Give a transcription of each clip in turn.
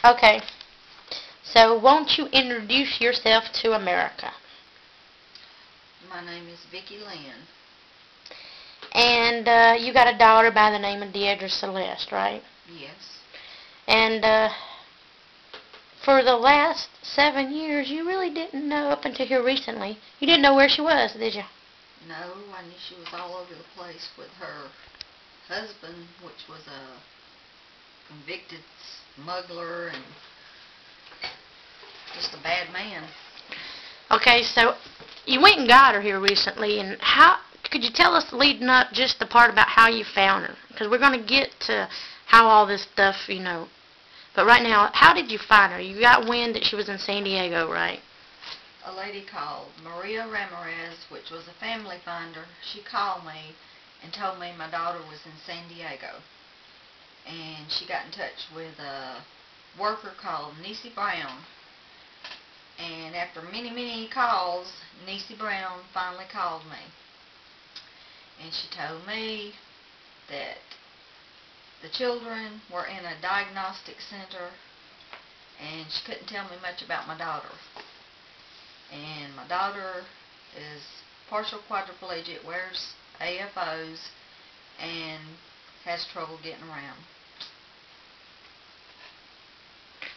Okay. So won't you introduce yourself to America? My name is Vicki Lynn. And you got a daughter by the name of Deidre Celeste, right? Yes. And for the last 7 years, you really didn't know up until here recently. You didn't know where she was, did you? No, I knew she was all over the place with her husband, which was a convicted smuggler and just a bad man. Okay, so you went and got her here recently, and how could you tell us leading up just the part about how you found her? Because we're going to get to how all this stuff, But right now, how did you find her? You got wind that she was in San Diego, right? A lady called Maria Ramirez, which was a family finder. She called me and told me my daughter was in San Diego. And she got in touch with a worker called Niecy Brown. And after many, many calls, Niecy Brown finally called me. And she told me that the children were in a diagnostic center, and she couldn't tell me much about my daughter. And my daughter is partial quadriplegic, wears AFOs, and has trouble getting around.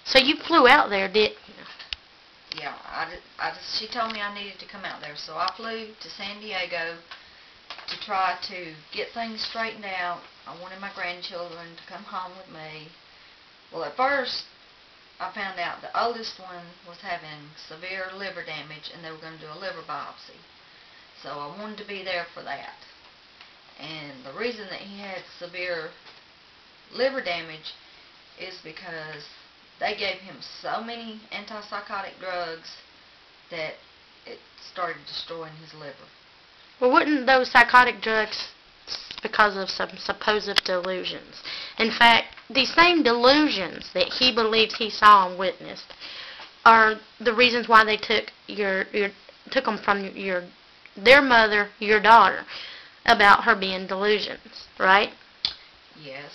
So you flew out there, didn't you? Yeah, she told me I needed to come out there, so I flew to San Diego to try to get things straightened out. I wanted my grandchildren to come home with me. Well, at first, I found out the oldest one was having severe liver damage, and they were going to do a liver biopsy. So I wanted to be there for that. And the reason that he had severe liver damage is because they gave him so many antipsychotic drugs that it started destroying his liver. Well, wouldn't those psychotic drugs because of some supposed delusions? In fact, these same delusions that he believes he saw and witnessed are the reasons why they took took them from their mother, your daughter, about her being delusions, right? Yes.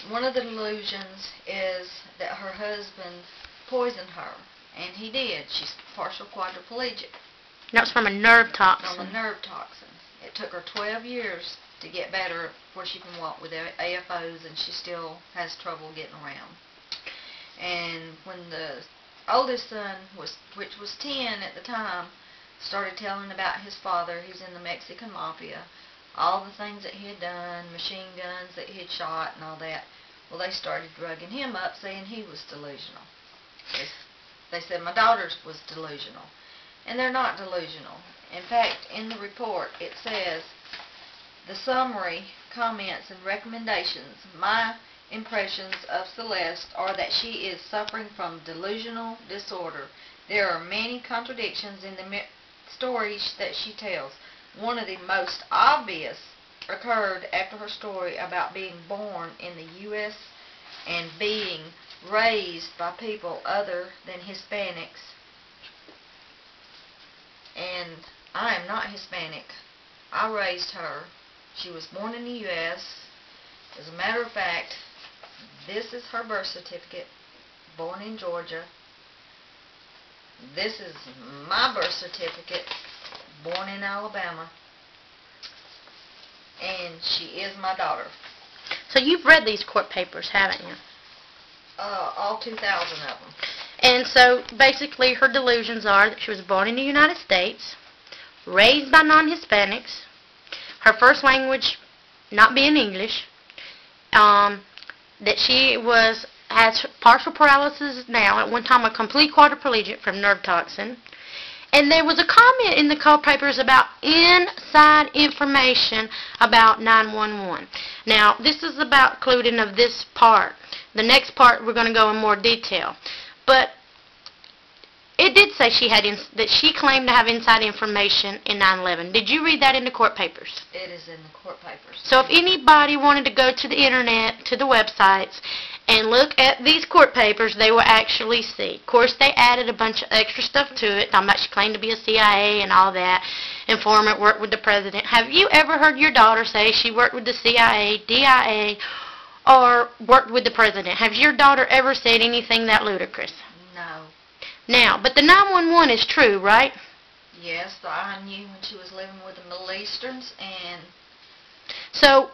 One of the delusions is that her husband poisoned her, and he did. She's partial quadriplegic. That was from a nerve toxin. From a nerve toxin. It took her 12 years to get better where she can walk with AFOs, and she still has trouble getting around. And when the oldest son, which was 10 at the time, started telling about his father, he's in the Mexican Mafia, all the things that he had done, machine guns that he had shot and all that, well, they started drugging him up, saying he was delusional. They said my daughter was delusional. And they're not delusional. In fact, in the report, it says, the summary, comments, and recommendations, my impressions of Celeste are that she is suffering from delusional disorder. There are many contradictions in the stories that she tells. One of the most obvious occurred after her story about being born in the U.S. and being raised by people other than Hispanics. And I am not Hispanic. I raised her. She was born in the U.S. As a matter of fact, this is her birth certificate, born in Georgia. This is my birth certificate, born in Alabama. And she is my daughter. So you've read these court papers, haven't you? All 2,000 of them. And so basically her delusions are that she was born in the United States, raised by non-Hispanics, her first language not being English, that she has partial paralysis now, at one time a complete quadriplegic from nerve toxin. And there was a comment in the court papers about inside information about 911. Now, this is about including of this part. The next part we're going to go in more detail. But it did say that she claimed to have inside information in 9/11. Did you read that in the court papers? It is in the court papers. So if anybody wanted to go to the internet, to the websites, and look at these court papers, they will actually see. Of course, they added a bunch of extra stuff to it, talking about she claimed to be a CIA and all that. Informant, worked with the president. Have you ever heard your daughter say she worked with the CIA, DIA, or worked with the president. Has your daughter ever said anything that ludicrous? No. Now, but the 911 is true, right? Yes, I knew when she was living with the Middle Easterns, and So,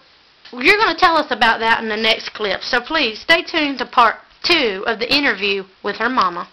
you're going to tell us about that in the next clip. So please, stay tuned to part 2 of the interview with her mama.